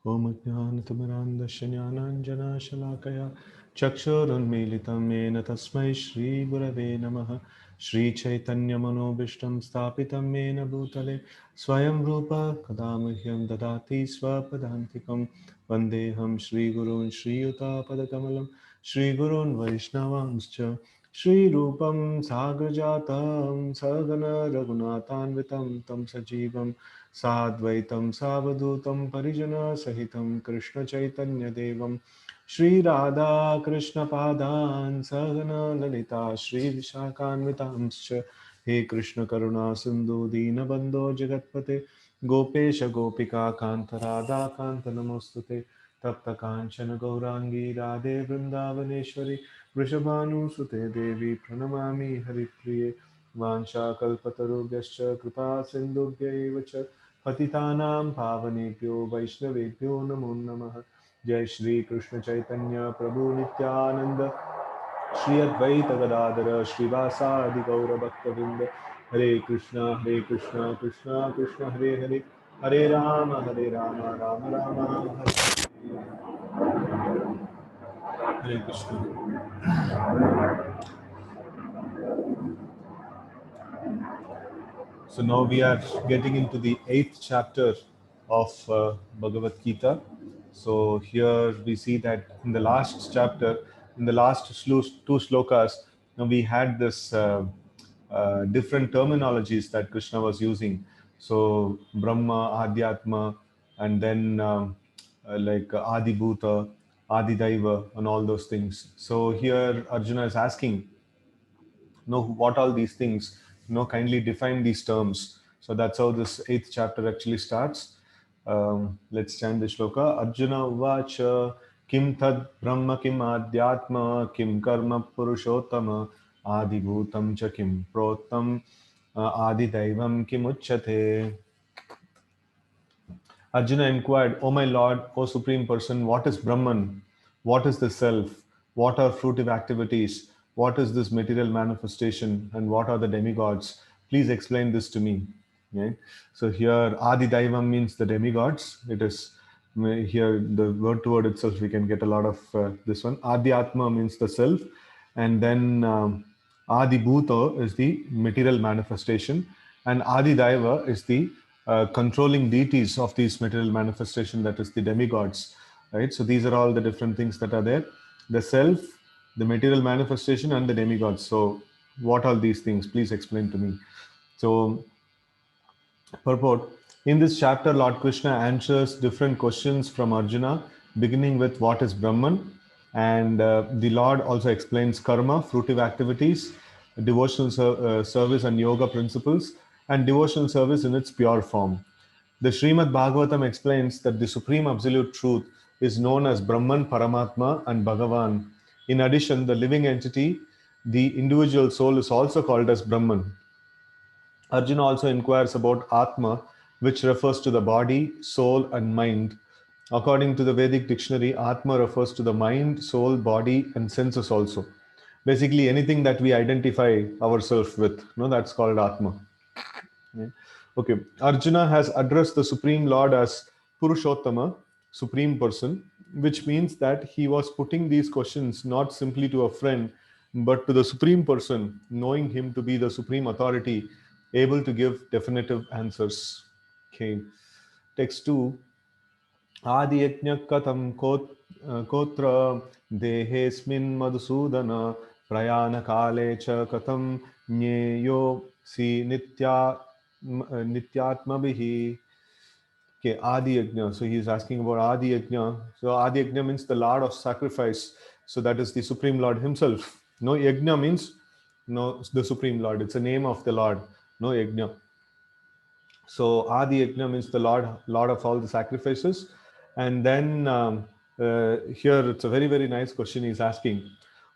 Om Jnanatimirandasya Jnananjana Shalakaya Chakshurunmilitam Yena Tasmai Shri Gurave Namaha Shri Chaitanya Manobishtam Stapitam Yena Bhutale Swayam Rupa Kadamahyam Dadati Swapadantikam Vandeham Shri Gurun Shri Yuta Padakamalam Shri Gurun Vaishnavanscha Shri Rupam Sagrajatam Sagana Raghunathanvitam Tam Sajivam Sadvaitam Savadutam Parijana Sahitam Krishna Chaitanya Devam Shri Radha Krishna Padan Sagana Lalita Shri Vishakhanvitamscha He Krishna Karuna Sindhu Dina Bandho Jagatpate Gopesha Gopika Kanta Radha Kanta Namostute Tapta Kanchana Gaurangi Radhe Vrindavaneshwari Vrishabhanu Sute Devi Pranamami Haripriye Vansha Kalpatarubhyascha Kripa Sindhubhya Evacha पतितानां पावनेभ्यो वैष्णवेभ्यो नमो नमः जय श्री कृष्ण चैतन्य प्रभु नित्यानंद श्री अद्वैत गदाधर श्रीवासादि गौर भक्तवृंद हरे Krishna Krishna Krishna Hare Hare Hare Ram Ram Ram Hare Hare Krishna. So now we are getting into the 8th chapter of Bhagavad Gita. So here we see that in the last chapter, in the last two slokas, now we had this different terminologies that Krishna was using. So Brahma, Adhyatma, and then like Adi Bhuta, Adi Daiva, and all those things. So here Arjuna is asking, what all these things, kindly define these terms. So that's how this 8th chapter actually starts. Let's chant the shloka. Arjuna uvacha kim tad brahma kim adhyatma kim karma purushottama adi bhutam cha kim prottam adi daivam kim uchyate. Arjuna inquired, O my Lord, O Supreme Person, what is Brahman? What is the self? What are fruitive activities? What is this material manifestation? And what are the demigods? Please explain this to me. Right? So here, Adi Daivam means the demigods. It is here, the word to word itself, we can get a lot of this one. Adi Atma means the self. And then Adi Bhuta is the material manifestation. And Adi Daiva is the controlling deities of these material manifestation, that is the demigods, right? So these are all the different things that are there: the self, the material manifestation, and the demigods. So what are these things? Please explain to me. So purport: in this chapter, Lord Krishna answers different questions from Arjuna, beginning with what is Brahman, and the Lord also explains karma, fruitive activities, devotional service and yoga principles, and devotional service in its pure form. The Srimad Bhagavatam explains that the Supreme Absolute Truth is known as Brahman, Paramatma, and Bhagavan. In addition, the living entity, the individual soul, is also called as Brahman. Arjuna also inquires about Atma, which refers to the body, soul, and mind. According to the Vedic dictionary, Atma refers to the mind, soul, body, and senses also. Basically, anything that we identify ourselves with, that's called Atma. Yeah. Okay, Arjuna has addressed the Supreme Lord as Purushottama, Supreme Person, which means that he was putting these questions not simply to a friend, but to the Supreme Person, knowing him to be the Supreme Authority, able to give definitive answers. Okay, text 2. Adi yajna katam kotra dehesmin madhusudana prayana kale cha katam nyeyo si nityatma bihi. Okay, Adi Yajna. So he is asking about Adi Yajna. So Adi Yajna means the Lord of sacrifice. So that is the Supreme Lord himself. No, Yajna means no, the Supreme Lord. It's a name of the Lord. No, Yajna. So Adi Yajna means the Lord of all the sacrifices. And then here it's a very, very nice question he's asking.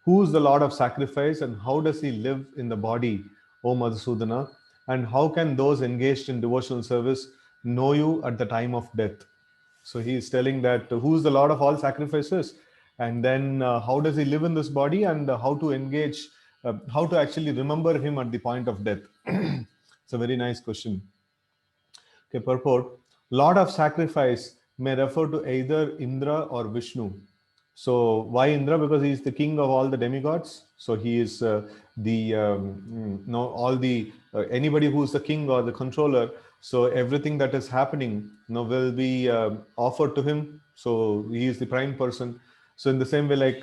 Who is the Lord of sacrifice and how does he live in the body, O Madhusudana? And how can those engaged in devotional service know you at the time of death? So he is telling that who is the Lord of all sacrifices, and then how does he live in this body, and how to engage, how to actually remember him at the point of death. It's a very nice question. Okay, purport. Lord of sacrifice may refer to either Indra or Vishnu. So why Indra? Because he is the king of all the demigods. So he is the no all the anybody who is the king or the controller. So everything that is happening, will be offered to him. So he is the prime person. So in the same way, like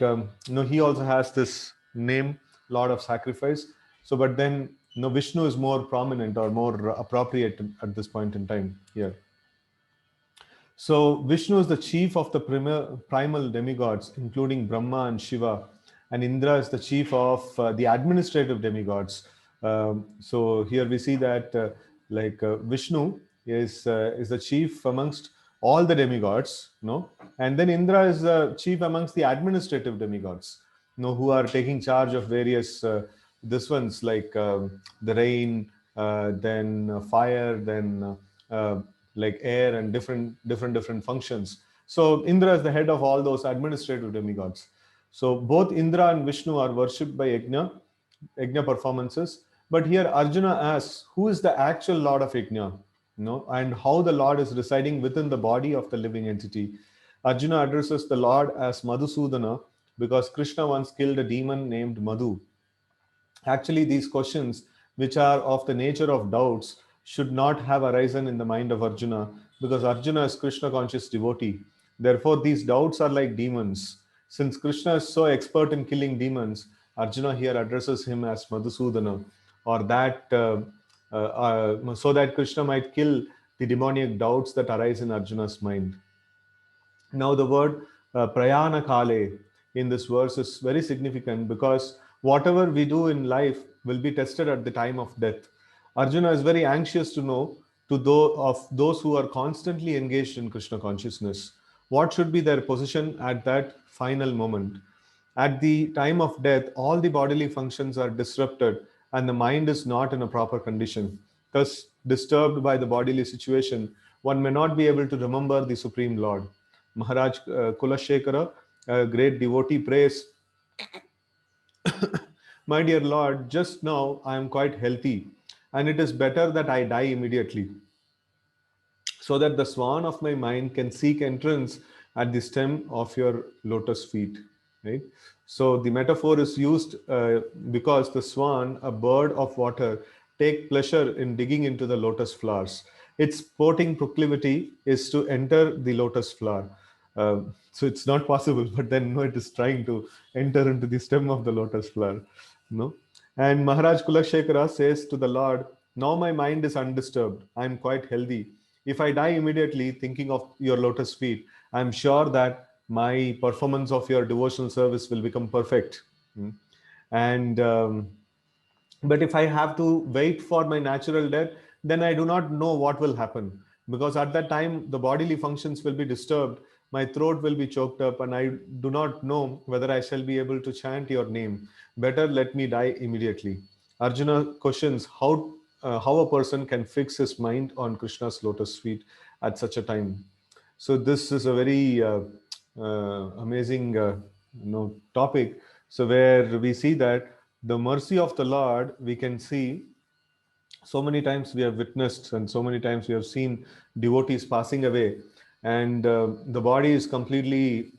he also has this name, Lord of Sacrifice. So, but then Vishnu is more prominent or more appropriate at this point in time here. So Vishnu is the chief of the primal demigods, including Brahma and Shiva, and Indra is the chief of the administrative demigods. So here we see that Vishnu is the chief amongst all the demigods, and then Indra is the chief amongst the administrative demigods, who are taking charge of various this ones like the rain, then fire, then like air and different functions. So Indra is the head of all those administrative demigods. So both Indra and Vishnu are worshipped by yajna performances. But here Arjuna asks, who is the actual Lord of yajna? And how the Lord is residing within the body of the living entity. Arjuna addresses the Lord as Madhusudana because Krishna once killed a demon named Madhu. Actually, these questions, which are of the nature of doubts, should not have arisen in the mind of Arjuna because Arjuna is Krishna conscious devotee. Therefore, these doubts are like demons. Since Krishna is so expert in killing demons, Arjuna here addresses him as Madhusudana, or that so that Krishna might kill the demoniac doubts that arise in Arjuna's mind. Now, the word prayana kale in this verse is very significant because whatever we do in life will be tested at the time of death. Arjuna is very anxious to know of those who are constantly engaged in Krishna consciousness what should be their position at that final moment. At the time of death, all the bodily functions are disrupted and the mind is not in a proper condition. Thus, disturbed by the bodily situation, one may not be able to remember the Supreme Lord. Maharaj Kulashekara, a great devotee, prays, my dear Lord, just now I am quite healthy, and it is better that I die immediately, so that the swan of my mind can seek entrance at the stem of your lotus feet. Right? So the metaphor is used because the swan, a bird of water, take pleasure in digging into the lotus flowers. Its sporting proclivity is to enter the lotus flower. So it's not possible, but then it is trying to enter into the stem of the lotus flower. No, and Maharaj Kulashekara says to the Lord, "Now my mind is undisturbed. I am quite healthy. If I die immediately thinking of your lotus feet, I am sure that my performance of your devotional service will become perfect." Hmm. And but if I have to wait for my natural death, then I do not know what will happen, because at that time the bodily functions will be disturbed, my throat will be choked up, and I do not know whether I shall be able to chant your name. Better let me die immediately. Arjuna questions how a person can fix his mind on Krishna's lotus feet at such a time. So this is a very amazing topic. So where we see that the mercy of the Lord, we can see so many times we have witnessed and so many times we have seen devotees passing away, and the body is completely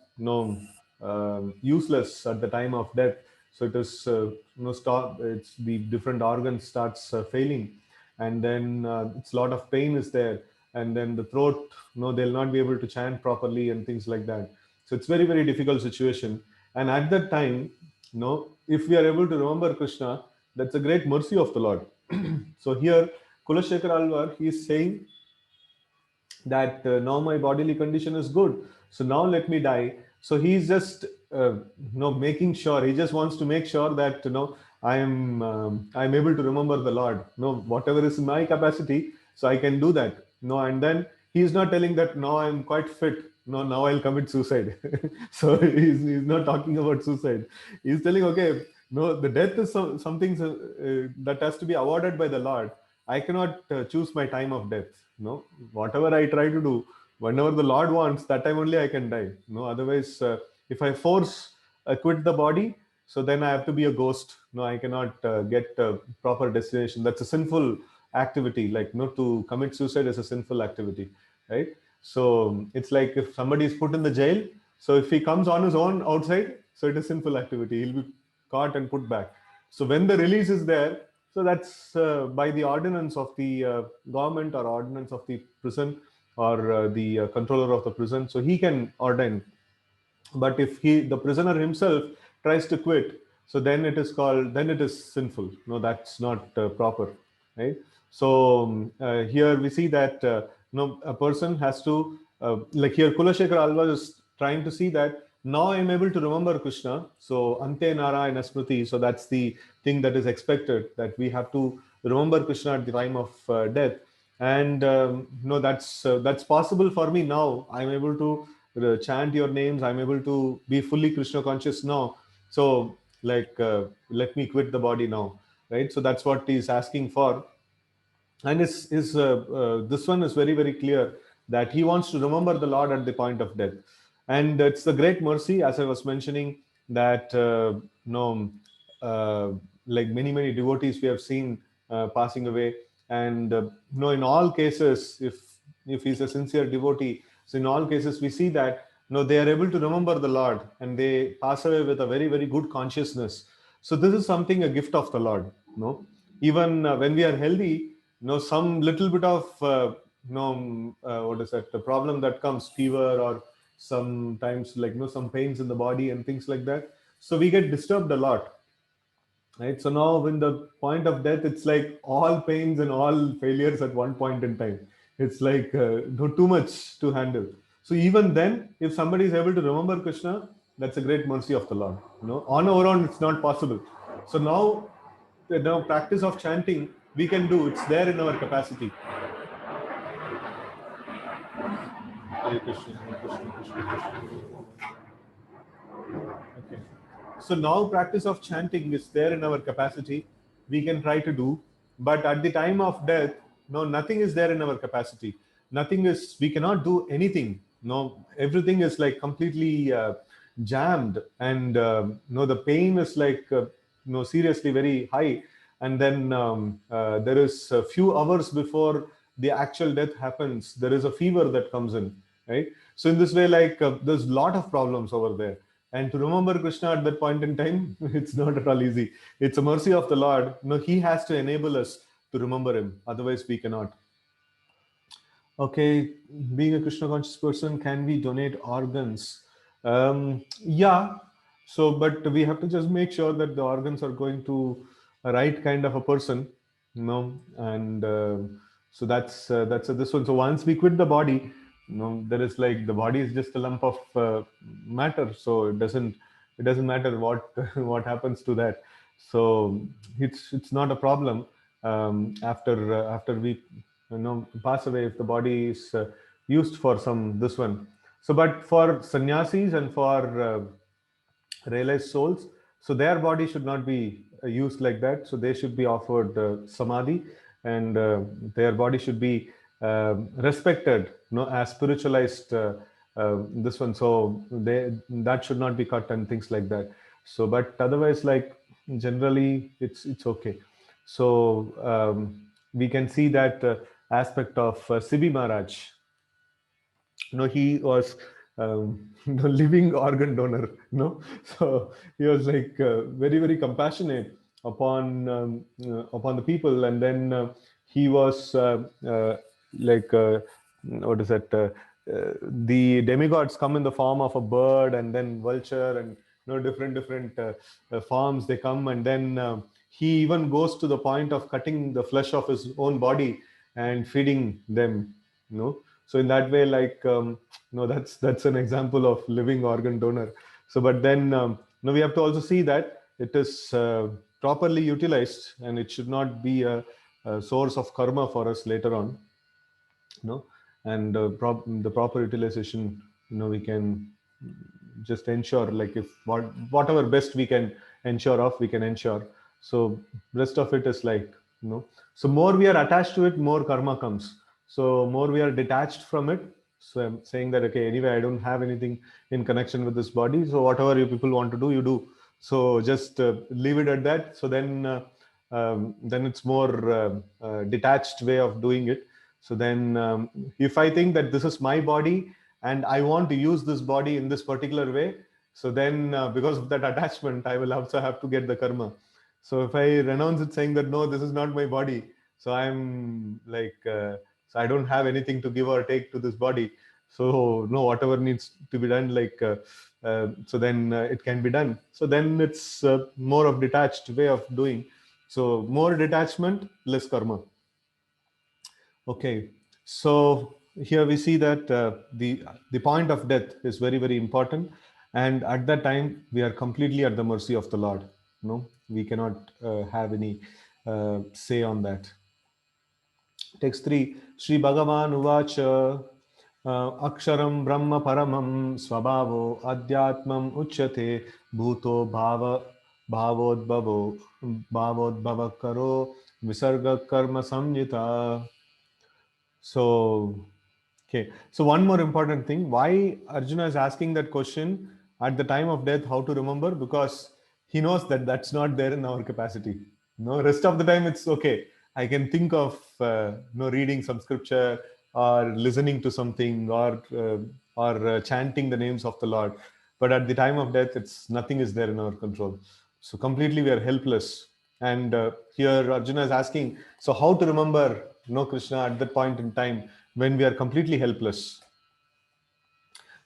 useless at the time of death. So it is stop, it's the different organs starts failing, and then it's a lot of pain is there, and then the throat, they'll not be able to chant properly and things like that. So it's very very difficult situation, and at that time, if we are able to remember Krishna, that's a great mercy of the Lord. So here, Kulashekar Alvar, he is saying that now my bodily condition is good. So now let me die. So he's just making sure. He just wants to make sure that I'm able to remember the Lord. Whatever is in my capacity, so I can do that. And then he's not telling that now I'm quite fit. No, now I'll commit suicide. So he's not talking about suicide. He's telling, okay, no, the death is something that has to be awarded by the Lord. I cannot choose my time of death. Whatever I try to do, whenever the Lord wants, that time only I can die. Otherwise, if I force quit the body, so then I have to be a ghost. I cannot get a proper destination. That's a sinful activity. Like, to commit suicide is a sinful activity, right? So it's like if somebody is put in the jail, so if he comes on his own outside, so it is sinful activity. He'll be caught and put back. So when the release is there, so that's by the ordinance of the government or ordinance of the prison or the controller of the prison. So he can ordain. But if the prisoner himself tries to quit, so then it is called, then it is sinful. No, that's not proper, right? So here we see that a person has to like here Kulashekara Alva is trying to see that now I'm able to remember Krishna. So ante narayana smriti, so that's the thing that is expected, that we have to remember Krishna at the time of death. And that's possible for me now. I'm able to chant your names. I'm able to be fully Krishna conscious now. So like let me quit the body now, right? So that's what he's asking for. And this one is very, very clear that he wants to remember the Lord at the point of death. And it's the great mercy, as I was mentioning, that uh, like many, many devotees we have seen passing away. And in all cases, if he's a sincere devotee, so in all cases we see that they are able to remember the Lord and they pass away with a very, very good consciousness. So this is something, a gift of the Lord. Even when we are healthy, some little bit of what is that, the problem that comes, fever, or sometimes like some pains in the body and things like that, so we get disturbed a lot, right? So now when the point of death, it's like all pains and all failures at one point in time. It's like no, too much to handle. So even then, if somebody is able to remember Krishna, that's a great mercy of the Lord. On our own it's not possible. So now the practice of chanting we can do, it's there in our capacity. Hare Krishna, Hare Krishna, Krishna Krishna. Okay. So now practice of chanting is there in our capacity. We can try to do, but at the time of death, no, nothing is there in our capacity. Nothing is. We cannot do anything. No, everything is like completely jammed, and no, the pain is like seriously very high. And then there is a few hours before the actual death happens. There is a fever that comes in, right? So in this way, like there's a lot of problems over there. And to remember Krishna at that point in time, it's not at all easy. It's a mercy of the Lord. He has to enable us to remember him. Otherwise, we cannot. Okay, being a Krishna conscious person, can we donate organs? Yeah. So, but we have to just make sure that the organs are going to a right kind of a person, and so that's this one. So once we quit the body, there is like the body is just a lump of matter. So it doesn't matter what what happens to that. So it's not a problem after we pass away, if the body is used for some this one. So but for sannyasis and for realized souls, so their body should not be used like that. So they should be offered samadhi, and their body should be respected, as spiritualized this one. So that should not be cut and things like that. So but otherwise, like generally it's okay. So we can see that aspect of Sibi Maharaj. He was living organ donor. So he was like very, very compassionate upon the people. And then he was like what is that, the demigods come in the form of a bird and then vulture, and different forms they come. And then he even goes to the point of cutting the flesh of his own body and feeding them. So in that way, like that's an example of living organ donor. So but then we have to also see that it is properly utilized, and it should not be a source of karma for us later on. And the proper utilization, we can just ensure, like if whatever best we can ensure of, we can ensure. So rest of it is like, so more we are attached to it, more karma comes. So more we are detached from it. So I'm saying that, okay, anyway, I don't have anything in connection with this body, so whatever you people want to do, you do. So just leave it at that. So then it's more detached way of doing it. So then if I think that this is my body and I want to use this body in this particular way, so then because of that attachment, I will also have to get the karma. So if I renounce it saying that no, this is not my body, so I'm like, so I don't have anything to give or take to this body. So no, whatever needs to be done, like, so then it can be done. So then it's more of detached way of doing. So more detachment, less karma. Okay, so here we see that the point of death is very, very important, and at that time we are completely at the mercy of the Lord. No, we cannot have any say on that. Text 3, Sri Bhagavan Uvacha Aksharam Brahma Paramam Swabhavo Adhyatmam Uchyate Bhuto Bhavodbhavo Bhavodbhava Karo Visarga Karma Samjita. So, okay. So one more important thing, why Arjuna is asking that question at the time of death, how to remember? Because he knows that that's not there in our capacity. No, rest of the time it's okay. I can think of reading some scripture or listening to something or chanting the names of the Lord. But at the time of death, it's nothing is there in our control. So completely we are helpless. And here Arjuna is asking, so how to remember Krishna at that point in time when we are completely helpless?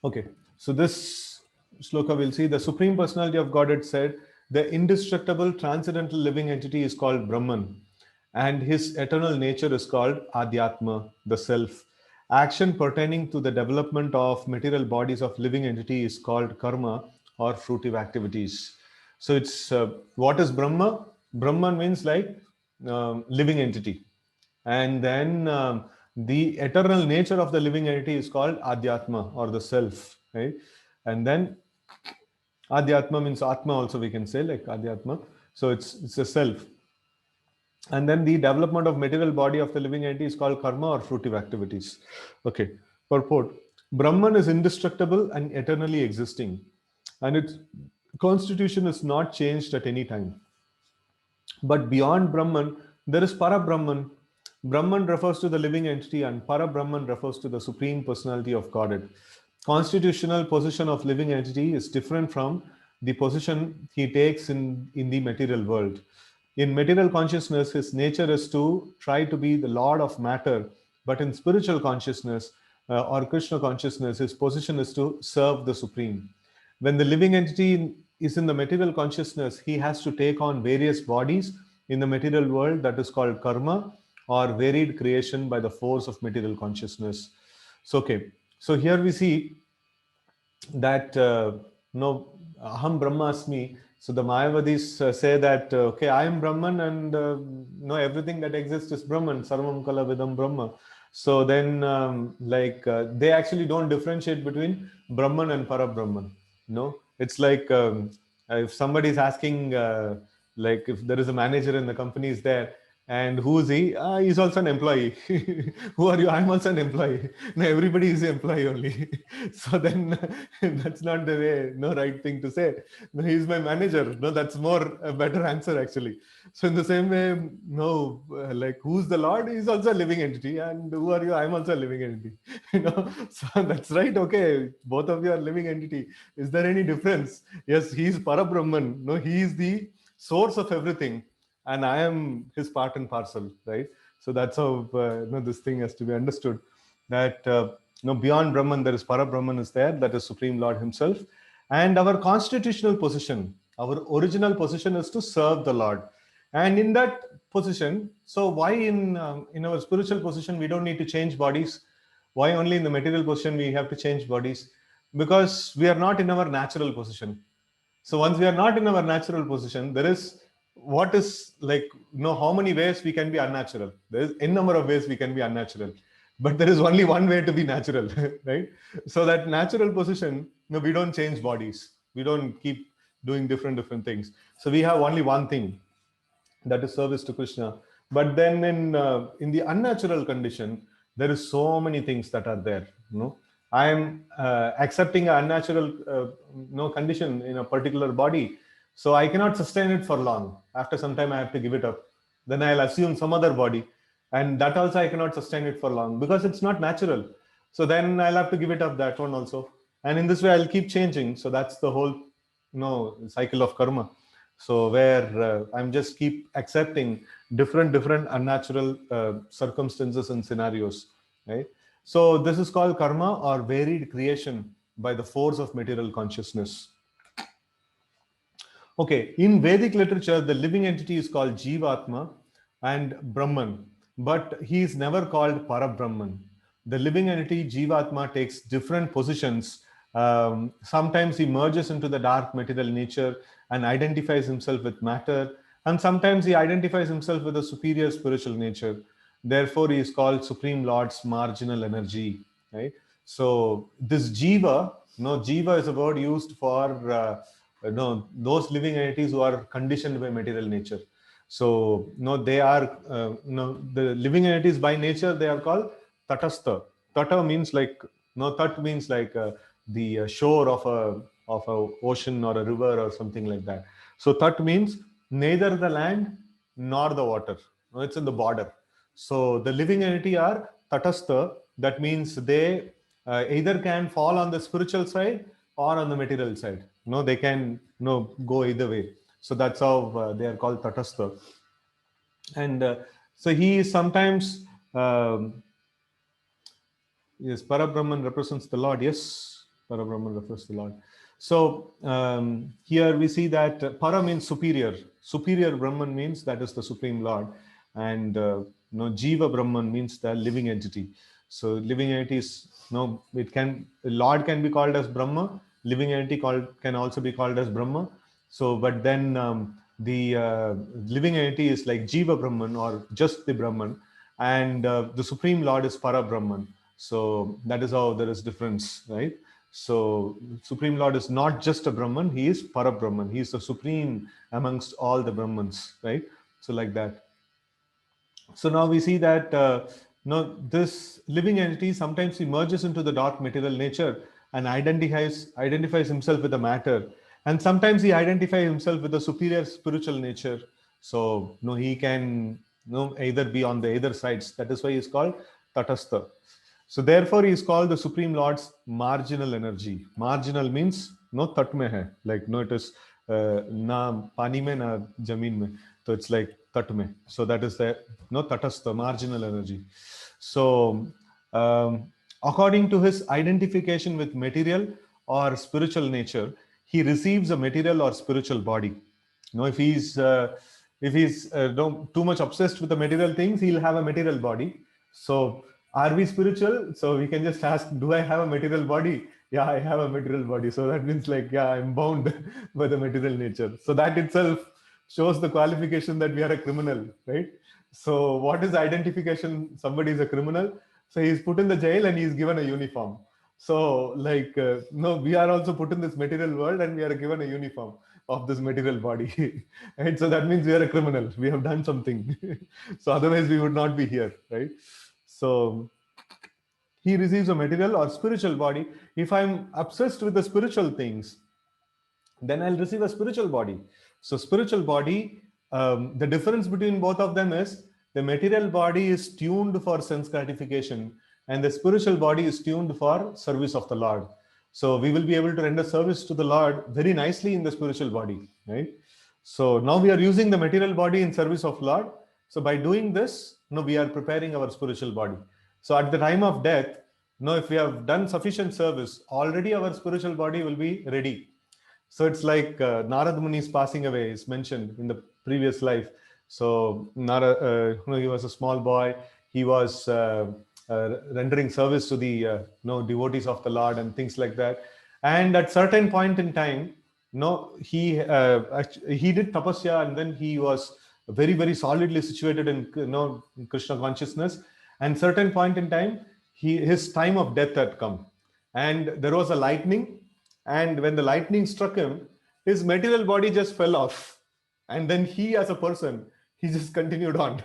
Okay, so this sloka we'll see the Supreme Personality of Godhead said the indestructible transcendental living entity is called Brahman and his eternal nature is called Adhyatma, the self. Action pertaining to the development of material bodies of living entity is called karma or fruitive activities. So it's what is Brahma? Brahman means like living entity. And then the eternal nature of the living entity is called Adhyatma or the self, right? And then Adhyatma means Atma also we can say like Adhyatma. So it's a self. And then the development of material body of the living entity is called karma or fruitive activities. Okay, purport. Brahman is indestructible and eternally existing, and its constitution is not changed at any time. But beyond Brahman, there is Para-Brahman. Brahman refers to the living entity and Para-Brahman refers to the Supreme Personality of Godhead. Constitutional position of living entity is different from the position he takes in the material world. In material consciousness, his nature is to try to be the Lord of matter, but in spiritual consciousness or Krishna consciousness, his position is to serve the Supreme. When the living entity is in the material consciousness, he has to take on various bodies in the material world that is called karma or varied creation by the force of material consciousness. So, okay. So here we see that no aham brahmasmi. So the Mayavadis say that okay, I am Brahman and no, everything that exists is Brahman, sarvam kala vidam Brahma. So then they actually don't differentiate between Brahman and Para-Brahman. No, it's like if somebody is asking like if there is a manager in the company is there and who is he? He's also an employee. Who are you? I'm also an employee. No, everybody is an employee only. So then that's not the way, no right thing to say. No, he's my manager. No, that's more a better answer actually. So in the same way, no, like who's the Lord? He's also a living entity. And who are you? I'm also a living entity. So that's right. Okay, both of you are living entity. Is there any difference? Yes, he's Para-Brahman. No, he is the source of everything and I am his part and parcel, right? So that's how this thing has to be understood. That beyond Brahman there is Para-Brahman is there, that is Supreme Lord Himself, and our constitutional position, our original position is to serve the Lord, and in that position, so why in our spiritual position we don't need to change bodies? Why only in the material position we have to change bodies? Because we are not in our natural position. So once we are not in our natural position, there is what is like, how many ways we can be unnatural. There is n number of ways we can be unnatural, but there is only one way to be natural, right? So that natural position, we don't change bodies. We don't keep doing different things. So we have only one thing, that is service to Krishna. But then in the unnatural condition, there is so many things that are there. I am accepting an unnatural condition in a particular body, so I cannot sustain it for long. After some time, I have to give it up. Then I'll assume some other body. and that also I cannot sustain it for long because it's not natural. So then I'll have to give it up, that one also. And in this way I'll keep changing. So that's the whole cycle of karma. So where I'm just keep accepting different unnatural circumstances and scenarios, right? So this is called karma, or varied creation by the force of material consciousness. Okay, in Vedic literature, the living entity is called Jivatma and Brahman, but he is never called Parabrahman. The living entity, Jivatma, takes different positions. Sometimes he merges into the dark material nature and identifies himself with matter, and sometimes he identifies himself with a superior spiritual nature. Therefore, he is called Supreme Lord's marginal energy. Right? So, this Jiva, Jiva is a word used for those living entities who are conditioned by material nature. So they are the living entities by nature, they are called tatastha. Tata means like tat means like the shore of a ocean or a river or something like that. So tat means neither the land nor the water. It's in the border. So the living entity are tatastha. That means they either can fall on the spiritual side or on the material side. They can go either way. So that's how they are called tatastha. And so he is sometimes yes, Parabrahman represents the Lord. Yes, Parabrahman represents the Lord. So here we see that Para means superior. Superior Brahman means that is the Supreme Lord. And Jiva Brahman means the living entity. So living entity is, Lord can be called as Brahma. Living entity can also be called as Brahma. So, but then the living entity is like Jiva Brahman or just the Brahman. And the Supreme Lord is Para Brahman. So that is how there is difference, right? So Supreme Lord is not just a Brahman, he is Para Brahman. He is the supreme amongst all the Brahmans, right? So like that. So now we see that this living entity sometimes emerges into the dark material nature and identifies himself with the matter, and sometimes he identifies himself with the superior spiritual nature. So he can either be on the either sides. That is why he is called Tatastha. So therefore, he is called the Supreme Lord's marginal energy. Marginal means no tat mein hai, like no, it is na pani mein na jameen mein. So it's like tat mein. So that is the tatastha, marginal energy. So according to his identification with material or spiritual nature, he receives a material or spiritual body. If he's too much obsessed with the material things, he'll have a material body. So are we spiritual? So we can just ask, do I have a material body? Yeah, I have a material body. So that means like, yeah, I'm bound by the material nature. So that itself shows the qualification that we are a criminal, right? So what is identification? Somebody is a criminal. So he's put in the jail and he's given a uniform. So like, no, we are also put in this material world and we are given a uniform of this material body. Right? So that means we are a criminal. We have done something. So otherwise we would not be here, right? So he receives a material or spiritual body. If I'm obsessed with the spiritual things, then I'll receive a spiritual body. So spiritual body, the difference between both of them is the material body is tuned for sense gratification and the spiritual body is tuned for service of the Lord. So we will be able to render service to the Lord very nicely in the spiritual body, right? So now we are using the material body in service of Lord. So by doing this, we are preparing our spiritual body. So at the time of death, if we have done sufficient service, already our spiritual body will be ready. So it's like Narad Muni is passing away, is mentioned in the previous life. So Narad, he was a small boy. He was rendering service to the devotees of the Lord and things like that. And at certain point in time, he did tapasya, and then he was very solidly situated in Krishna consciousness. And certain point in time, his time of death had come, and there was a lightning, and when the lightning struck him, his material body just fell off, and then he as a person, he just continued on.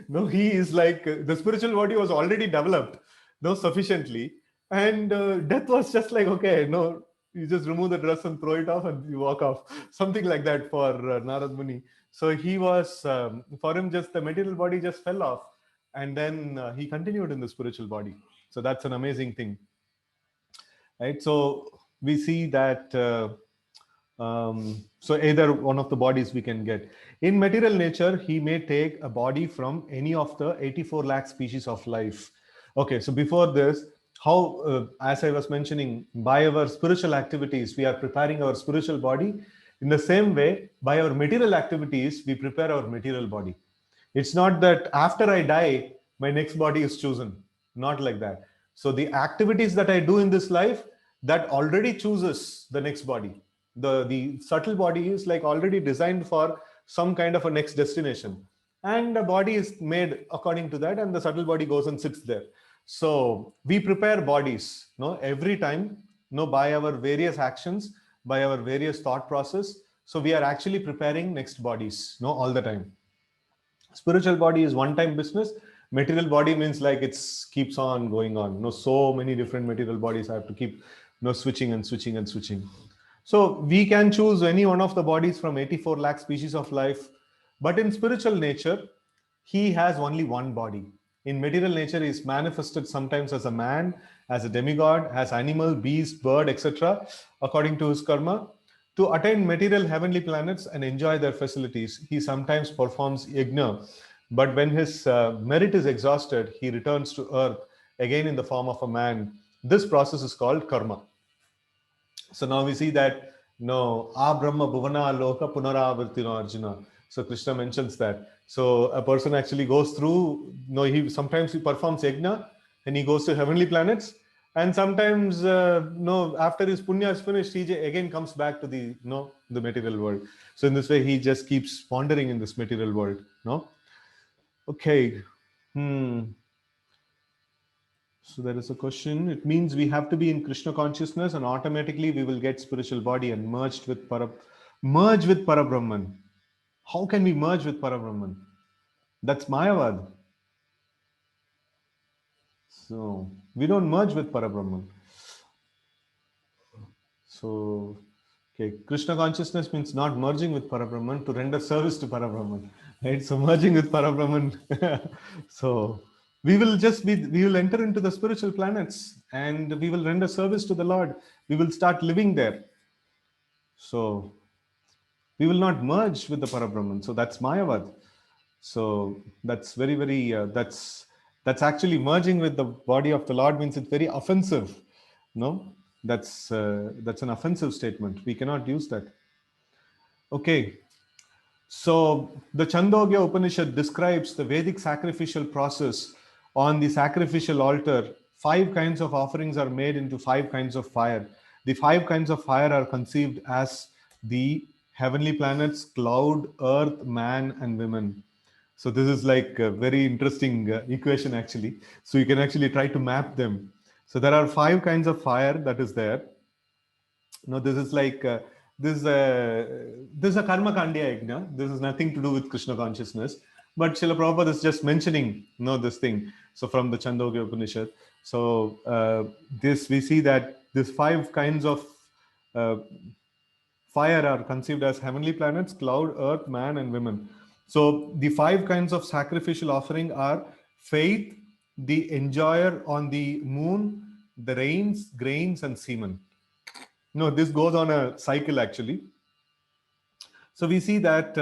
No, he is like the spiritual body was already developed sufficiently, and death was just like, okay, no, you just remove the dress and throw it off and you walk off, something like that for Narad Muni. So he was for him, just the material body just fell off, and then he continued in the spiritual body. So that's an amazing thing, right? So we see that so either one of the bodies we can get. In material nature, he may take a body from any of the 84 lakh species of life. Okay, so before this, how as I was mentioning, by our spiritual activities we are preparing our spiritual body. In the same way, by our material activities we prepare our material body. It's not that after I die, my next body is chosen. Not like that. So the activities that I do in this life, that already chooses the next body. The subtle body is like already designed for some kind of a next destination. And the body is made according to that, and the subtle body goes and sits there. So we prepare bodies, no, every time, no, by our various actions, by our various thought process. So we are actually preparing next bodies, no, all the time. Spiritual body is one time business. Material body means like it's keeps on going on, so many different material bodies have to keep switching and switching and switching. So we can choose any one of the bodies from 84 lakh species of life, but in spiritual nature he has only one body. In material nature he is manifested sometimes as a man, as a demigod, as animal, beast, bird, etc., according to his karma. To attain material heavenly planets and enjoy their facilities, he sometimes performs yajna, but when his merit is exhausted, he returns to earth again in the form of a man. This process is called karma. So now we see that no, a Brahma Bhuvana Loka Punaravartino Arjuna. So Krishna mentions that. So a person actually goes through, no, he sometimes he performs yajna and he goes to heavenly planets, and sometimes no, after his punya is finished, he again comes back to the the material world. So in this way, he just keeps wandering in this material world. No, okay. Hmm. So there is a question. It means we have to be in Krishna consciousness, and automatically we will get spiritual body and merge with Parabrahman. How can we merge with Parabrahman? That's Mayavad. So we don't merge with Parabrahman. So okay, Krishna consciousness means not merging with Parabrahman to render service to Parabrahman. Right? So merging with Parabrahman. So we will enter into the spiritual planets and we will render service to the Lord. We will start living there. So we will not merge with the Parabrahman. So that's Mayavad. So that's very, very, that's actually merging with the body of the Lord means it's very offensive. No, that's an offensive statement. We cannot use that. Okay. So the Chandogya Upanishad describes the Vedic sacrificial process. On the sacrificial altar, 5 kinds of offerings are made into 5 kinds of fire. The 5 kinds of fire are conceived as the heavenly planets, cloud, earth, man, and women. So this is like a very interesting equation actually. So you can actually try to map them. So there are 5 kinds of fire that is there. No, this is like this is a karma kandya yajna. This is nothing to do with Krishna consciousness, but Srila Prabhupada is just mentioning this thing. So from the Chandogya Upanishad. So this we see that these 5 kinds of uh, fire are conceived as heavenly planets, cloud, earth, man, and women. So the 5 kinds of sacrificial offering are faith, the enjoyer on the moon, the rains, grains, and semen. No, this goes on a cycle actually. So we see that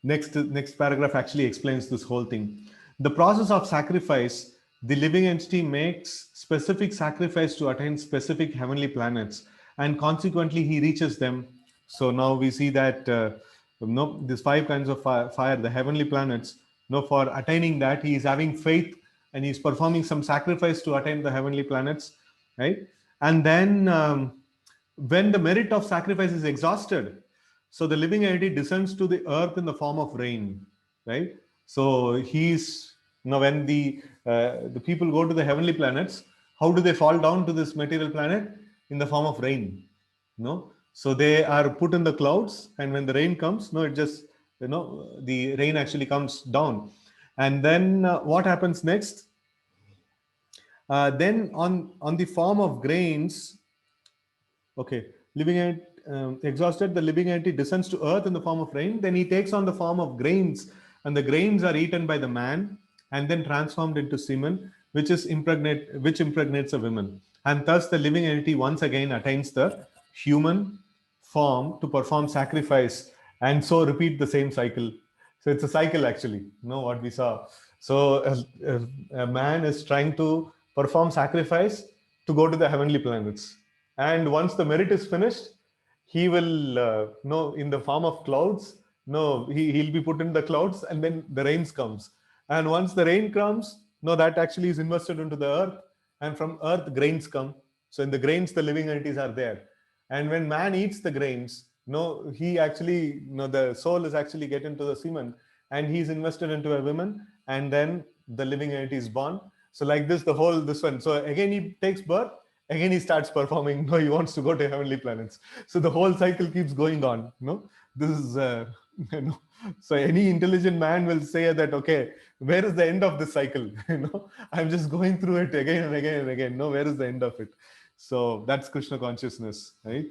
next paragraph actually explains this whole thing. The process of sacrifice, the living entity makes specific sacrifice to attain specific heavenly planets, and consequently he reaches them. So now we see that these 5 kinds of fire, the heavenly planets. For attaining that, he is having faith and he is performing some sacrifice to attain the heavenly planets, right? And then when the merit of sacrifice is exhausted, so the living entity descends to the earth in the form of rain, right? So he's now when the people go to the heavenly planets, how do they fall down to this material planet? In the form of rain, no? So they are put in the clouds, and when the rain comes, no, it just the rain actually comes down, and then what happens next? Then on the form of grains. Okay, exhausted, the living entity descends to earth in the form of rain. Then he takes on the form of grains and the grains are eaten by the man and then transformed into semen, which impregnates a woman. And thus the living entity once again attains the human form to perform sacrifice and so repeat the same cycle. So it's a cycle actually, what we saw. So a man is trying to perform sacrifice to go to the heavenly planets. And once the merit is finished, he will no in the form of clouds. No, he'll be put in the clouds, and then the rains comes. And once the rain comes, no, that actually is invested into the earth, and from earth grains come. So in the grains the living entities are there. And when man eats the grains, no, he actually, no, the soul is actually get into the semen, and he's invested into a woman, and then the living entity is born. So like this, the whole this one. So again he takes birth, again he starts performing. No, he wants to go to heavenly planets. So the whole cycle keeps going on. This is you know, so any intelligent man will say that, okay, where is the end of this cycle? I'm just going through it again and again and again. No, where is the end of it? So that's Krishna consciousness, right?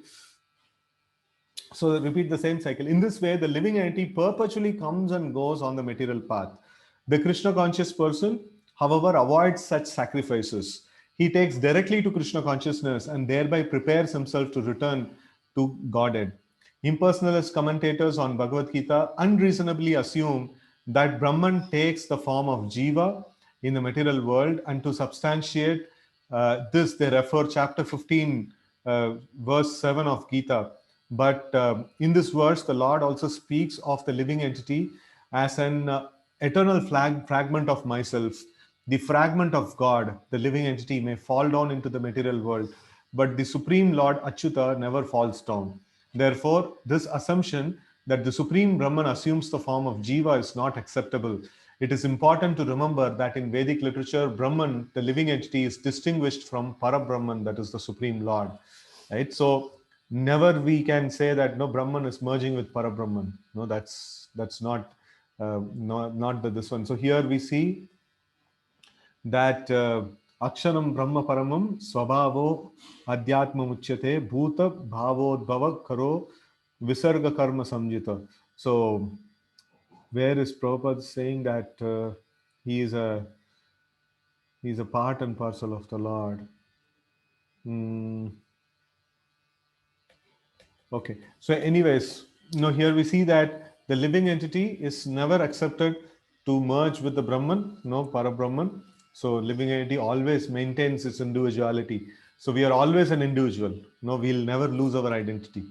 So repeat the same cycle. In this way, the living entity perpetually comes and goes on the material path. The Krishna conscious person, however, avoids such sacrifices. He takes directly to Krishna consciousness and thereby prepares himself to return to Godhead. Impersonalist commentators on Bhagavad Gita unreasonably assume that Brahman takes the form of Jiva in the material world, and to substantiate this, they refer chapter 15, verse 7 of Gita. But in this verse, the Lord also speaks of the living entity as an eternal fragment of myself. The fragment of God, the living entity, may fall down into the material world, but the Supreme Lord Achyuta never falls down. Therefore, this assumption that the Supreme Brahman assumes the form of Jiva is not acceptable. It is important to remember that in Vedic literature, Brahman, the living entity, is distinguished from Parabrahman, that is the Supreme Lord. Right? So never we can say that no, Brahman is merging with Parabrahman. No, that's not this one. So here we see that Aksharam Brahma Paramam Swabhavo Adhyatma Muchyate Bhuta Bhavodbhava Karo Visarga Karma Samjita. So where is Prabhupada saying that he is a part and parcel of the Lord? Okay. So anyways, here we see that the living entity is never accepted to merge with the Brahman, no, Parabrahman. So living entity always maintains its individuality. So we are always an individual. No, we'll never lose our identity.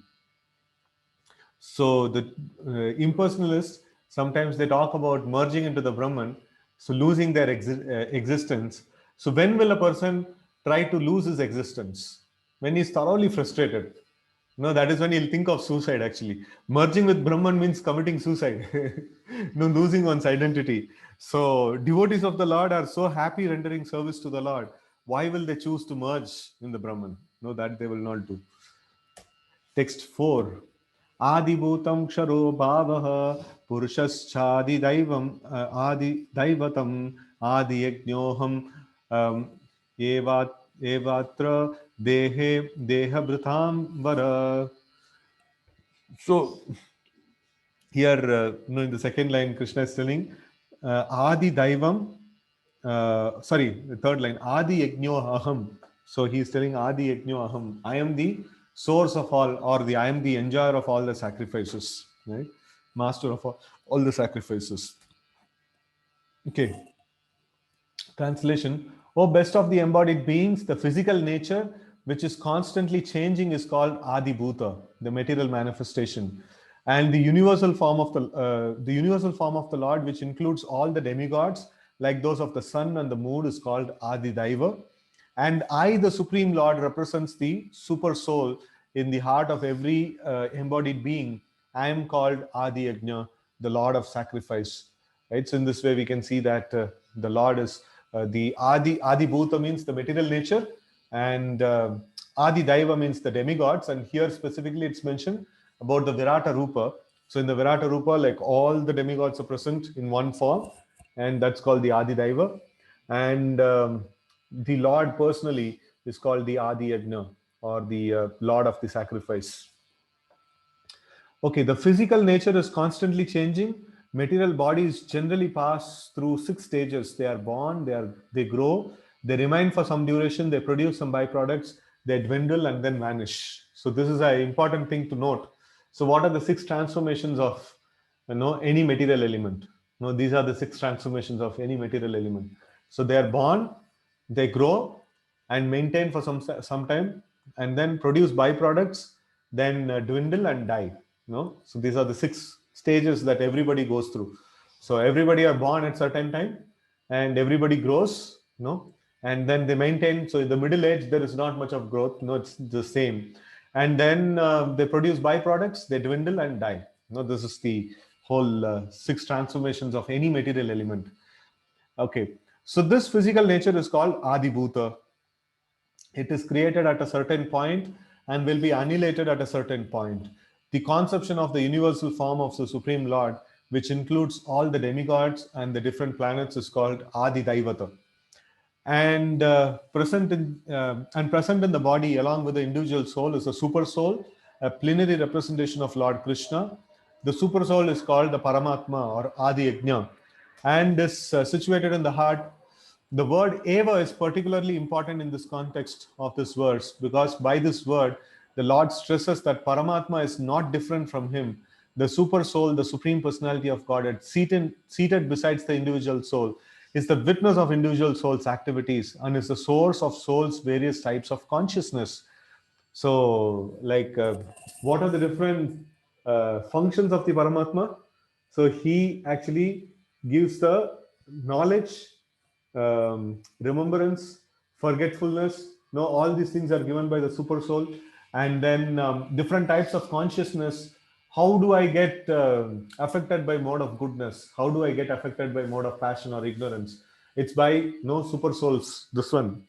So the impersonalists, sometimes they talk about merging into the Brahman, so losing their existence. So when will a person try to lose his existence? When he's thoroughly frustrated. No, that is when he'll think of suicide actually. Merging with Brahman means committing suicide. No, losing one's identity. So devotees of the Lord are so happy rendering service to the Lord. Why will they choose to merge in the Brahman? No, that they will not do. Text 4. Adibhutam ksharo bhavaha purushashchadi daivam adi daivatam adi yajnoham evat evatra dehe dehabhritam vara. So here, in the second line, Krishna is telling Adi Daivam. Sorry, the third line, Adi Yajno Aham. So he is telling Adi Yajno Aham. I am the source of all, or I am the enjoyer of all the sacrifices, right? Master of all the sacrifices. Okay. Translation. O best of the embodied beings, the physical nature which is constantly changing is called Adi Bhuta, the material manifestation. And the universal form of the Lord, which includes all the demigods, like those of the sun and the moon, is called Adi Daiva. And I, the Supreme Lord, represents the super soul in the heart of every embodied being. I am called Adi Yajna, the Lord of sacrifice. Right? So in this way, we can see that the Lord is the Adi Bhuta means the material nature, and Adi Daiva means the demigods. And here specifically, it's mentioned about the Virata Rupa. So in the Virata Rupa, like all the demigods are present in one form, and that's called the Adi Daiva. And the Lord personally is called the Adi Yajna, or the Lord of the sacrifice. Okay, the physical nature is constantly changing, Material bodies generally pass through 6 stages. They are born, they grow, they remain for some duration, they produce some byproducts, they dwindle and then vanish. So this is an important thing to note. So what are the 6 transformations of any material element? These are the 6 transformations of any material element. So they are born, they grow and maintain for some time, and then produce byproducts, then dwindle and die. So these are the 6 stages that everybody goes through. So everybody are born at certain time, and everybody grows, and then they maintain. So in the middle age there is not much of growth, it's the same. And then they produce byproducts, they dwindle and die. This is the whole 6 transformations of any material element. Okay, so this physical nature is called Adibhuta. It is created at a certain point and will be annihilated at a certain point. The conception of the universal form of the Supreme Lord, which includes all the demigods and the different planets, is called Adi Daivata. And present in the body along with the individual soul is a super soul, a plenary representation of Lord Krishna. The super soul is called the Paramatma or Adi Yajna, and is situated in the heart. The word eva is particularly important in this context of this verse, because by this word the Lord stresses that Paramatma is not different from him. The super soul, the supreme personality of Godhead, seated besides the individual soul, is the witness of individual soul's activities and is the source of soul's various types of consciousness. So, like, what are the different functions of the Paramatma? So, he actually gives the knowledge, remembrance, forgetfulness. All these things are given by the super soul. And then different types of consciousness. How do I get affected by mode of goodness? How do I get affected by mode of passion or ignorance? It's by super souls. This one,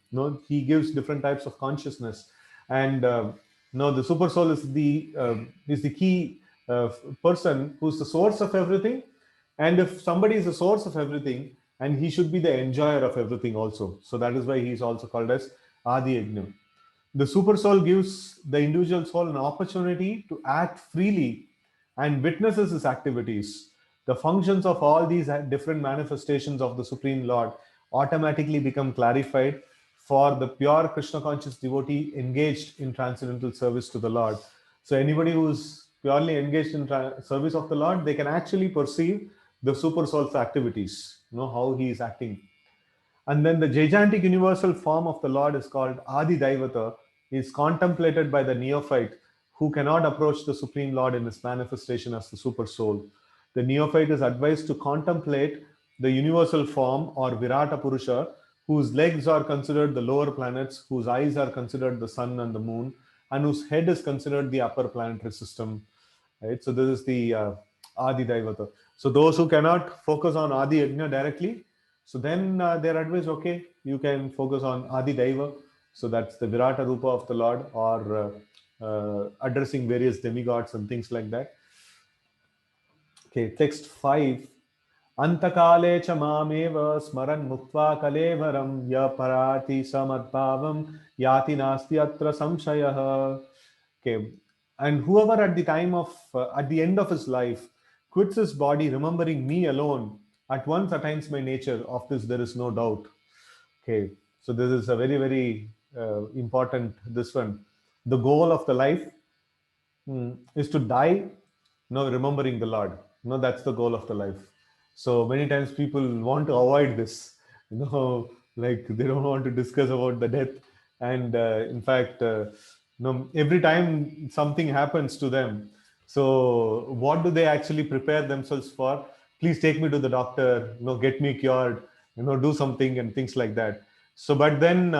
he gives different types of consciousness, and the super soul is the key person who's the source of everything. And if somebody is the source of everything, and he should be the enjoyer of everything also. So that is why he is also called as Adi Yajna. The super soul gives the individual soul an opportunity to act freely and witnesses his activities. The functions of all these different manifestations of the Supreme Lord automatically become clarified for the pure Krishna conscious devotee engaged in transcendental service to the Lord. So anybody who's purely engaged in service of the Lord, they can actually perceive the super soul's activities, how he is acting. And then the gigantic universal form of the Lord is called Adi Daivata, is contemplated by the neophyte who cannot approach the Supreme Lord in his manifestation as the super soul. The neophyte is advised to contemplate the universal form or Virata Purusha, whose legs are considered the lower planets, whose eyes are considered the sun and the moon, and whose head is considered the upper planetary system. Right? So this is the Adi Daivata. So those who cannot focus on Adi Yajna directly, so then they're advised, okay, you can focus on Adi Daiva. So that's the Virata Rupa of the Lord, or addressing various demigods and things like that. Okay, text 5. Antakale cha mameva smaran muktva kalevaram ya parati samadbhavam yati nasti atra samshayah. Okay, and whoever at the time of, at the end of his life, quits his body remembering me alone, at once attains my nature. Of this there is no doubt. Okay, so this is a very, very important, this one. The goal of the life is to die, remembering the Lord. That's the goal of the life. So many times people want to avoid this, like they don't want to discuss about the death. And in fact, every time something happens to them, so what do they actually prepare themselves for? Please take me to the doctor, get me cured, do something and things like that. So, but then,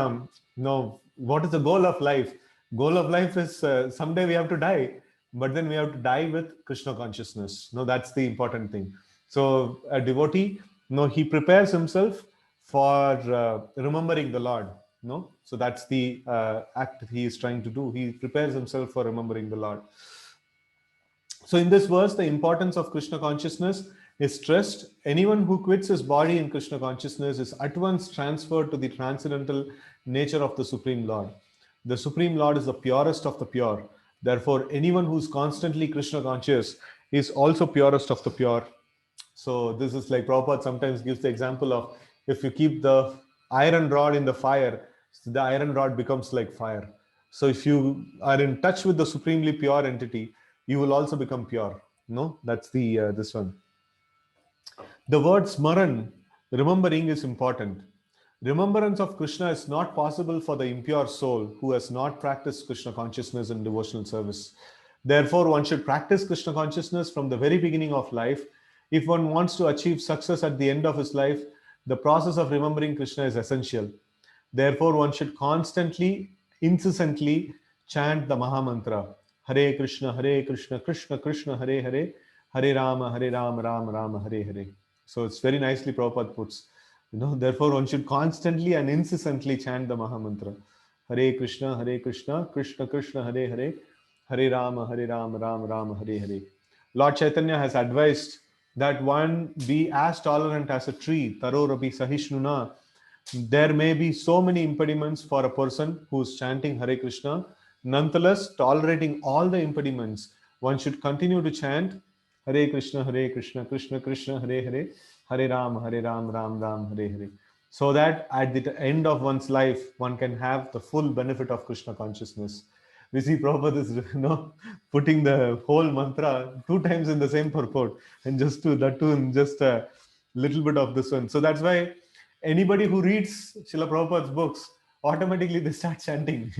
what is the goal of life? Goal of life is someday we have to die, but then we have to die with Krishna consciousness. That's the important thing. So a devotee, he prepares himself for remembering the Lord. So that's the act he is trying to do. He prepares himself for remembering the Lord. So in this verse, the importance of Krishna consciousness is stressed. Anyone who quits his body in Krishna consciousness is at once transferred to the transcendental nature of the Supreme Lord. The Supreme Lord is the purest of the pure. Therefore, anyone who is constantly Krishna conscious is also purest of the pure. So this is like Prabhupada sometimes gives the example of, if you keep the iron rod in the fire, the iron rod becomes like fire. So if you are in touch with the supremely pure entity, you will also become pure. No, that's the this one. The word smaran, remembering, is important. Remembrance of Krishna is not possible for the impure soul who has not practiced Krishna consciousness in devotional service. Therefore, one should practice Krishna consciousness from the very beginning of life. If one wants to achieve success at the end of his life, the process of remembering Krishna is essential. Therefore, one should constantly, incessantly chant the Maha Mantra: Hare Krishna, Krishna Krishna, Hare Hare, Hare Rama, Rama Rama, Hare Hare. So it's very nicely Prabhupada puts. Therefore, one should constantly and incessantly chant the Maha Mantra: Hare Krishna, Krishna Krishna, Hare Hare, Hare Rama, Rama Rama, Hare Hare. Lord Chaitanya has advised that one be as tolerant as a tree, Taro Rabi Sahishnuna. There may be so many impediments for a person who is chanting Hare Krishna. Nonetheless, tolerating all the impediments, one should continue to chant Hare Krishna, Krishna Krishna, Hare Hare, Hare Ram, Ram Ram, Hare Hare. So that at the end of one's life, one can have the full benefit of Krishna consciousness. We see Prabhupada is putting the whole mantra two times in the same purport, and just to that too in just a little bit of this one. So that's why anybody who reads Srila Prabhupada's books, automatically they start chanting,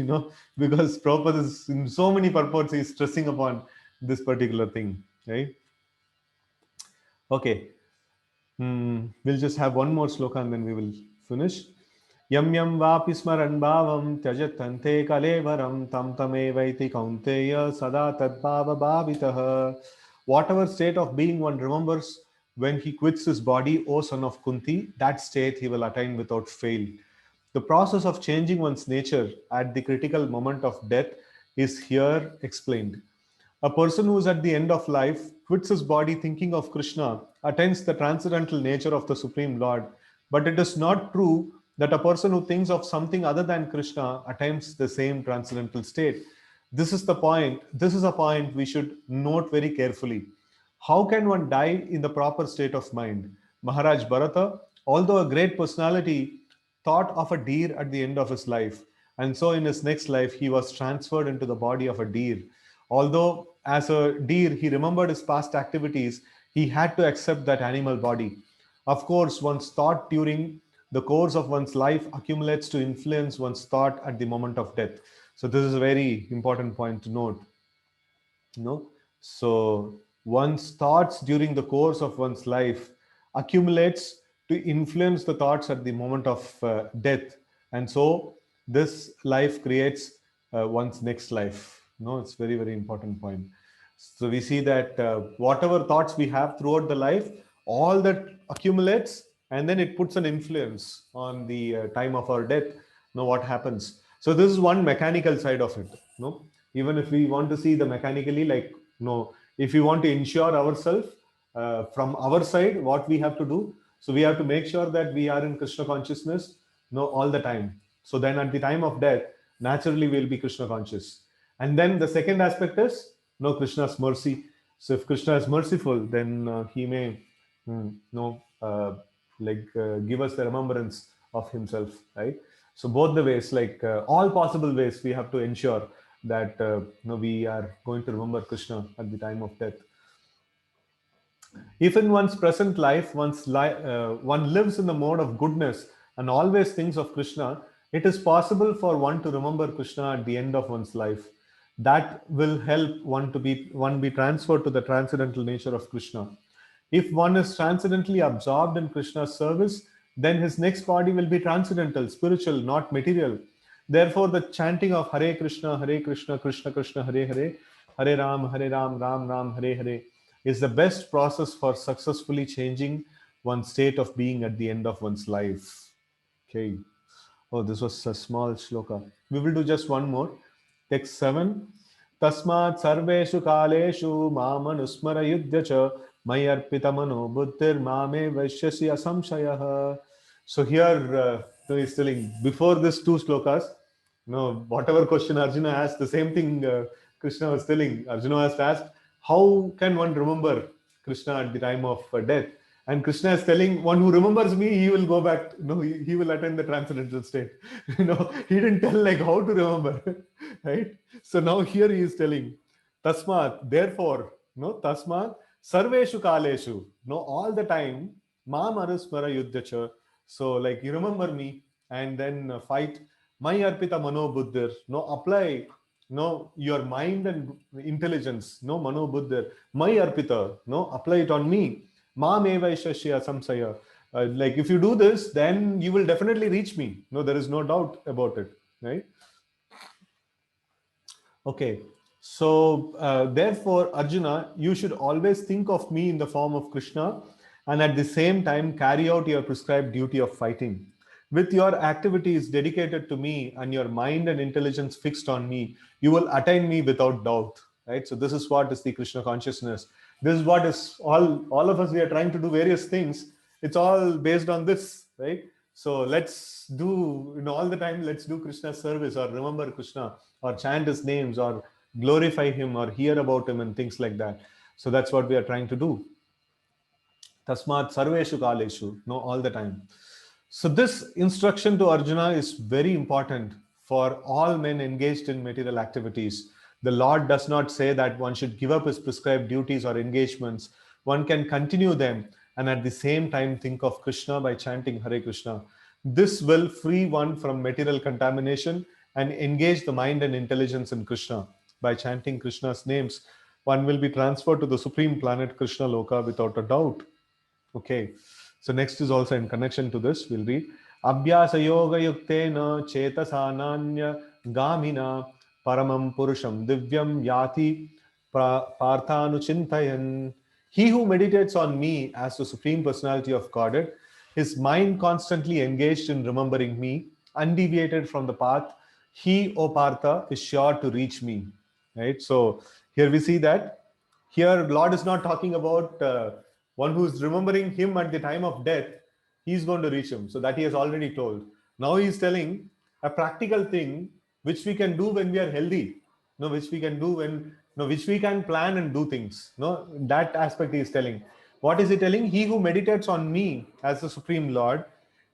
because Prabhupada is in so many purports, he's stressing upon this particular thing, right? Okay. We'll just have one more sloka and then we will finish. Yam yam vapi smaran bhavam tyajatante kalevaram tam tamevaiti kaunteya sada tadbhava bhavitah. Whatever state of being one remembers when he quits his body, O son of Kunti, that state he will attain without fail. The process of changing one's nature at the critical moment of death is here explained. A person who is at the end of life quits his body thinking of Krishna, attains the transcendental nature of the Supreme Lord. But it is not true that a person who thinks of something other than Krishna attains the same transcendental state. This is the point. This is a point we should note very carefully. How can one die in the proper state of mind? Maharaj Bharata, although a great personality, thought of a deer at the end of his life, and so in his next life he was transferred into the body of a deer. Although as a deer he remembered his past activities, he had to accept that animal body. Of course, one's thought during the course of one's life accumulates to influence one's thought at the moment of death. So this is a very important point to note. So one's thoughts during the course of one's life accumulates to influence the thoughts at the moment of death, and so this life creates one's next life. No, it's very, very important point. So we see that whatever thoughts we have throughout the life, all that accumulates, and then it puts an influence on the time of our death. Now what happens? So this is one mechanical side of it. No, even if we want to see the mechanically, like, no, if we want to ensure ourselves from our side, what we have to do, so we have to make sure that we are in Krishna consciousness, all the time. So then at the time of death, naturally we'll be Krishna conscious. And then the second aspect is Krishna's mercy. So if Krishna is merciful, then he may give us the remembrance of himself, right? So both the ways, like all possible ways, we have to ensure that we are going to remember Krishna at the time of death. If in one's present life, one lives in the mode of goodness and always thinks of Krishna, it is possible for one to remember Krishna at the end of one's life. That will help one be transferred to the transcendental nature of Krishna. If one is transcendently absorbed in Krishna's service, then his next body will be transcendental, spiritual, not material. Therefore, the chanting of Hare Krishna, Krishna Krishna, Hare Hare, Hare Ram, Ram Ram, Hare Hare is the best process for successfully changing one's state of being at the end of one's life. Okay. Oh, this was a small shloka. We will do just one more. Text 7. Tasmat sarveshu kaleshu mamanusmara yudhya cha mayarpitamano buddhir mame vaishyasi asamshayah. So here he's telling, before this two slokas, whatever question Arjuna asked, the same thing Krishna was telling. Arjuna has asked, how can one remember Krishna at the time of death? And Krishna is telling, one who remembers me, he will go back. No, he will attain the transcendental state. He didn't tell like how to remember, right? So now here he is telling, Tasmat, therefore, no, Tasmat, Sarveshu Kaleshu, no, all the time, Mam Anusmara Yuddhacha. So, like, you remember me and then fight. My Arpita Mano Buddhir, no, apply, no, your mind and intelligence, no, Mano Buddhir, my Arpita, no, apply it on me. Mam eva ishashya samsaya. Like, if you do this, then you will definitely reach me. No, there is no doubt about it, right? Okay, so therefore, Arjuna, you should always think of me in the form of Krishna and at the same time carry out your prescribed duty of fighting. With your activities dedicated to me and your mind and intelligence fixed on me, you will attain me without doubt. Right? So this is what is the Krishna consciousness. This is what is all of us, we are trying to do various things. It's all based on this, right? So let's do, all the time, let's do Krishna's service or remember Krishna or chant his names or glorify him or hear about him and things like that. So that's what we are trying to do. Tasmat sarveshu kaleshu, no, all the time. So this instruction to Arjuna is very important for all men engaged in material activities. The Lord does not say that one should give up his prescribed duties or engagements. One can continue them and at the same time think of Krishna by chanting Hare Krishna. This will free one from material contamination and engage the mind and intelligence in Krishna. By chanting Krishna's names, one will be transferred to the supreme planet Krishna Loka without a doubt. Okay. So next is also in connection to this. We'll read Abhyasa yoga yuktena chetasananya gamina paramam purusham divyam yati parthanuchintayan. He who meditates on me as the Supreme Personality of Godhead, his mind constantly engaged in remembering me, undeviated from the path, he, O Partha, is sure to reach me. Right? So here we see that here Lord is not talking about one who is remembering him at the time of death. He's going to reach him. So that he has already told. Now he is telling a practical thing which we can do when we are healthy. No, which we can do when, no, which we can plan and do things. No, that aspect he is telling. What is he telling? He who meditates on me as the Supreme Lord,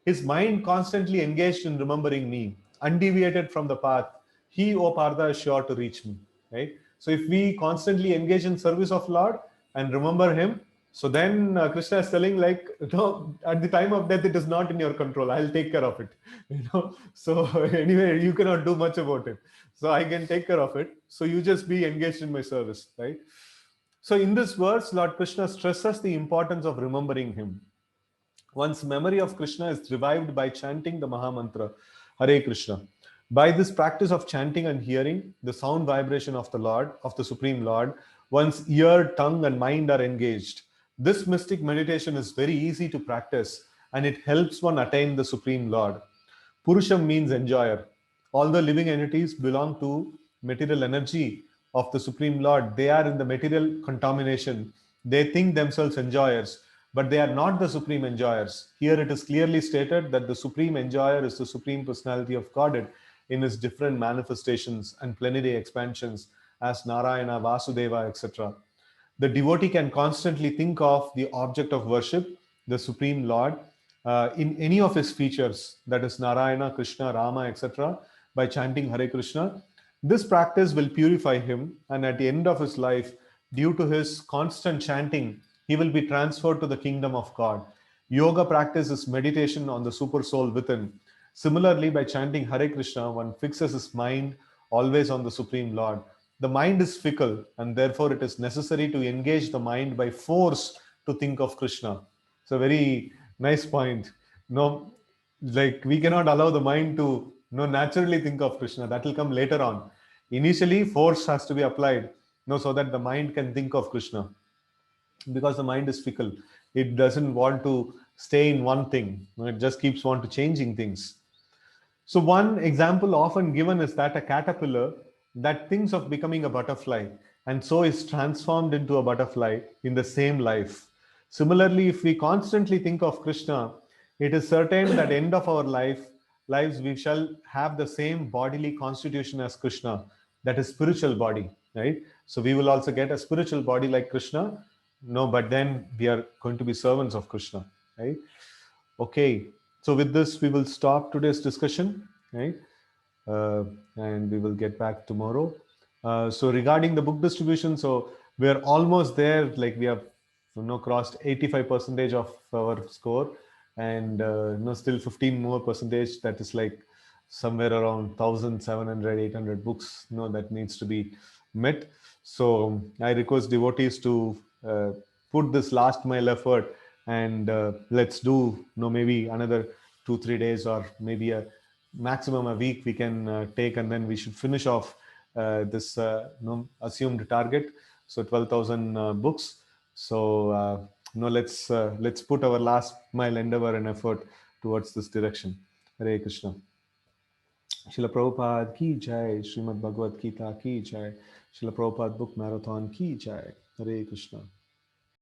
his mind constantly engaged in remembering me, undeviated from the path, he, O Partha, is sure to reach me. Right? So if we constantly engage in service of Lord and remember him, so then Krishna is telling like, at the time of death, it is not in your control. I'll take care of it. So anyway, you cannot do much about it. So I can take care of it. So you just be engaged in my service, right? So in this verse, Lord Krishna stresses the importance of remembering him. One's memory of Krishna is revived by chanting the Mahamantra, Hare Krishna. By this practice of chanting and hearing the sound vibration of the Lord, of the Supreme Lord, one's ear, tongue, and mind are engaged. This mystic meditation is very easy to practice and it helps one attain the Supreme Lord. Purusham means enjoyer. All the living entities belong to material energy of the Supreme Lord. They are in the material contamination. They think themselves enjoyers, but they are not the supreme enjoyers. Here it is clearly stated that the supreme enjoyer is the Supreme Personality of Godhead in his different manifestations and plenary expansions as Narayana, Vasudeva, etc. The devotee can constantly think of the object of worship, the Supreme Lord, in any of his features, that is Narayana, Krishna, Rama, etc., by chanting Hare Krishna. This practice will purify him, and at the end of his life, due to his constant chanting, he will be transferred to the kingdom of God. Yoga practice is meditation on the super soul within. Similarly, by chanting Hare Krishna, one fixes his mind always on the Supreme Lord. The mind is fickle, and therefore it is necessary to engage the mind by force to think of Krishna. It's a very nice point. No, like we cannot allow the mind to naturally think of Krishna. That will come later on. Initially, force has to be applied, so that the mind can think of Krishna, because the mind is fickle. It doesn't want to stay in one thing. It just keeps on to changing things. So one example often given is that a caterpillar that thinks of becoming a butterfly and so is transformed into a butterfly in the same life. Similarly, if we constantly think of Krishna, it is certain that end of our lives we shall have the same bodily constitution as Krishna, that is spiritual body, right? So we will also get a spiritual body like Krishna. No, but then we are going to be servants of Krishna, right? Okay. So with this, we will stop today's discussion, right? uh, and we will get back tomorrow. So regarding the book distribution, so we are almost there. Like we have, crossed 85 percentage of our score, and still 15 more percentage. That is like somewhere around 1,700, 800 books. That needs to be met. So I request devotees to put this last mile effort, and let's do maybe another 2 3 days, or maybe a maximum a week we can take, and then we should finish off this assumed target, so 12,000 books. So let's put our last mile endeavor and effort towards this direction. Hare Krishna. Srila Prabhupada ki jai. Srimad Bhagavad Gita ki jai. Srila Prabhupada book marathon ki jai. Hare Krishna.